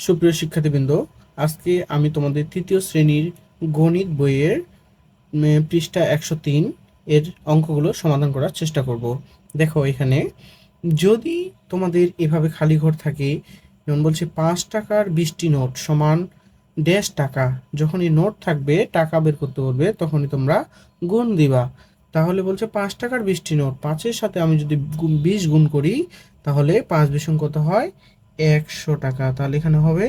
সুপ্রিয় শিক্ষার্থীবৃন্দ, আজকে আমি তোমাদের তৃতীয় শ্রেণীর গণিত বইয়ের পৃষ্ঠা 103 এর অঙ্কগুলো সমাধান করার চেষ্টা করব। দেখো এখানে যদি তোমাদের এভাবে খালি ঘর থাকে, যেমন বলছে 5 টাকার 20টি নোট সমান ড্যাশ টাকা, যখনই নোট থাকবে টাকা বের করতে বলবে তখনই তোমরা গুণ দিবা। তাহলে বলছে 5 টাকার 20টি নোট, 5-এর সাথে আমি যদি 20 গুণ করি তাহলে 5 বিশ কত হয় 100 টাকা। তাহলে এখানে হবে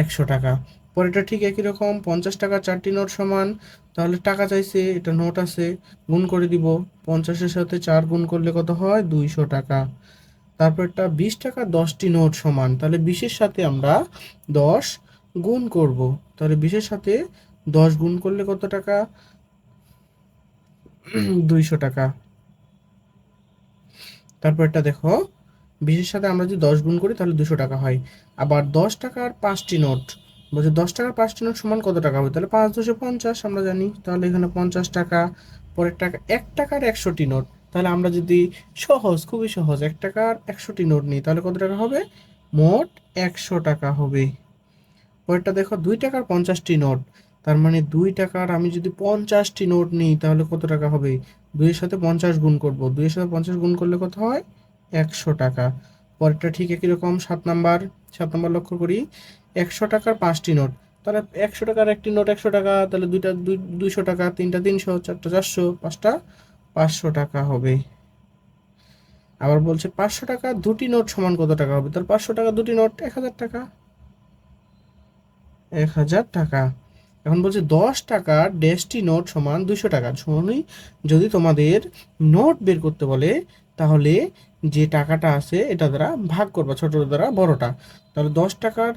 100 টাকা। পরেরটা ঠিক একই রকম, 50 টাকা 4টি নোট সমান, তাহলে টাকা চাইছে, এটা নোট আছে, গুণ করে দিব। 50-এর সাথে 4 গুণ করলে কত হয় 200 টাকা। তারপরটা 20 টাকা 10টি নোট সমান, তাহলে 20-এর সাথে আমরা 10 গুণ করব। তাহলে 20-এর সাথে 10 গুণ করলে কত টাকা 200 টাকা। তারপরটা দেখো, 20-এর সাথে আমরা যদি 10 গুণ করি তাহলে 200 টাকা হয়। আবার 10 টাকার 5টি নোট বলছে, 10 টাকার 5টি নোট সমান কত টাকা হবে, তাহলে 5 2 50 আমরা জানি, তাহলে এখানে 50 টাকা। পরের টাকা 1 টাকার 100টি নোট, তাহলে আমরা যদি সহজ, খুবই সহজ, 1 টাকার 100টি নোট নিই তাহলে কত টাকা হবে, মোট 100 টাকা হবে। পরেরটা দেখো, 2 টাকার 50টি নোট, তার মানে 2 টাকার আমি যদি 50টি নোট নিই তাহলে কত টাকা হবে, 2-এর সাথে 50 গুণ করব, 2-এর সাথে 50 গুণ করলে কত হয় 100 টাকা। পরেরটা ঠিক একই রকম, 7 নাম্বার লক্ষ্য করি, 100 টাকার 5টি নোট, তাহলে 100 টাকার একটি নোট 100 টাকা, তাহলে 200 টাকা, 3টা 300, 4টা 400, 5টা 500 টাকা হবে। আবার বলছে 500 টাকা 2টি নোট সমান কত টাকা হবে, তাহলে 500 টাকা 2টি নোট 1000 টাকা, 1000 টাকা। এখন বলছে 10 টাকার ড্যাশটি নোট সমান 200 টাকা। শুনুনি, যদি তোমাদের নোট বের করতে বলে তাহলে যে টাকাটা আছে এটা দ্বারা ভাগ করবা, ছোটটা দ্বারা বড়টা। তাহলে 10 টাকার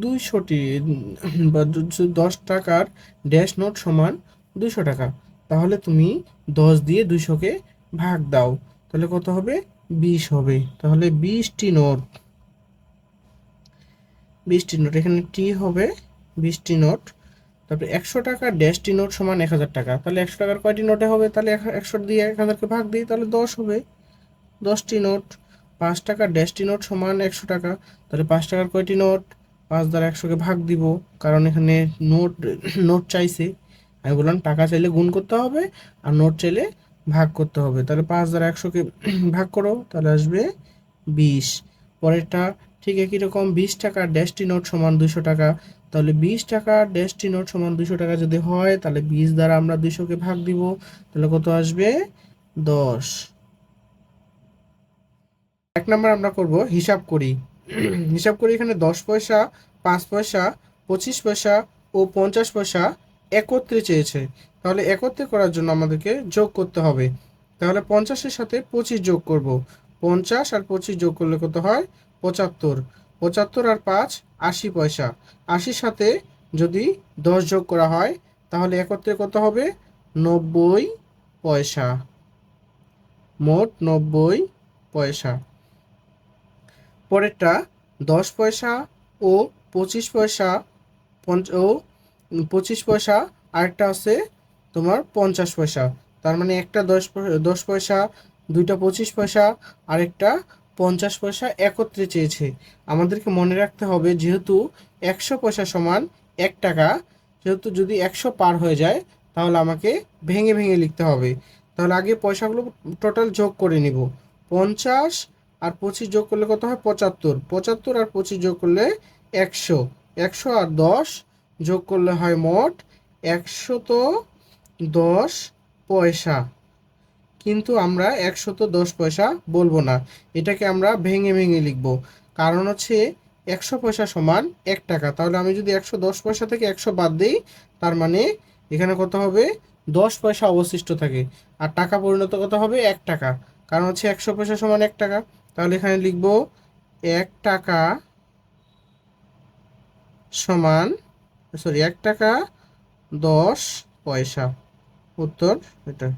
200টি বা 10 টাকার ড্যাশ নোট সমান 200 টাকা। তাহলে তুমি 10 দিয়ে 200কে ভাগ দাও, তাহলে কত হবে 20 হবে। তাহলে 20টি নোট এখানে টি হবে 20টি নোট। তারপরে 100 টাকার ড্যাশটি নোট সমান 1000 টাকা, তাহলে 100 টাকার কয়টি নোটে হবে, তাহলে 100 দিয়ে 1000কে ভাগ দিই তাহলে 10 হবে, 10টি নোট। 5 টাকার ড্যাশটি নোট সমান 100 টাকা, তাহলে 5 টাকার কয়টি নোট, 5 দ্বারা 100কে ভাগ দিব, কারণ এখানে নোট নোট চাইছে। আমি বললাম টাকা চাইলে গুণ করতে হবে আর নোট চাইলে ভাগ করতে হবে। তাহলে 5 দ্বারা 100কে ভাগ করো, তাহলে আসবে 20। পরেরটা ঠিক একই রকম, 20 টাকার ড্যাশটি নোট সমান 200 টাকা, তাহলে 20 টাকার ড্যাশটি নোট সমান 200 টাকা যদি হয় তাহলে 20 দ্বারা আমরা 200কে ভাগ দিব, তাহলে কত আসবে 10। 1 নাম্বার আমরা করব হিসাব করি। হিসাব করি, এখানে 10 পয়সা, 5 পয়সা, 25 পয়সা ও 50 পয়সা একত্রে চেয়েছে। তাহলে একত্রে করার জন্য আমাদেরকে যোগ করতে হবে। তাহলে 50-এর সাথে 25 যোগ করব, 50 আর 25 যোগ করলে কত হয় 75, 75 আর 5 80 পয়সা, 80-র সাথে যদি 10 যোগ করা হয় তাহলে একত্রে কত হবে 90 পয়সা, মোট 90 পয়সা। পরেরটা 10 পয়সা ও 25 পয়সা ও 25 পয়সা, আরেকটা আছে তোমার 50 পয়সা। তার মানে একটা 10 পয়সা, দুইটা 25 পয়সা, আরেকটা 50 পয়সা একত্রে চেয়েছে। আমাদেরকে মনে রাখতে হবে যেহেতু 100 পয়সা সমান 1 টাকা, যেহেতু যদি 100 পার হয়ে যায় তাহলে আমাকে ভেঙে ভেঙে লিখতে হবে। তাহলে আগে পয়সাগুলো টোটাল যোগ করে নিব, 50 আর 25 যোগ করলে কত হয় 75, 75 আর 25 যোগ করলে 100, 100 আর 10 যোগ করলে হয় মোট 110 পয়সা। কিন্তু আমরা 110 পয়সা বলবো না, এটাকে আমরা ভেঙে ভেঙে লিখব, কারণ হচ্ছে 100 পয়সা সমান 1 টাকা। তাহলে আমি যদি 110 পয়সা থেকে 100 বাদ দিই তার মানে এখানে কত হবে 10 পয়সা অবশিষ্ট থাকে, আর টাকা পরিণত কত হবে 1 টাকা, কারণ হচ্ছে 100 পয়সা সমান 1 টাকা। তাহলে এখানে লিখব 1 টাকা সমান, 1 টাকা 10 পয়সা। উত্তর এটা।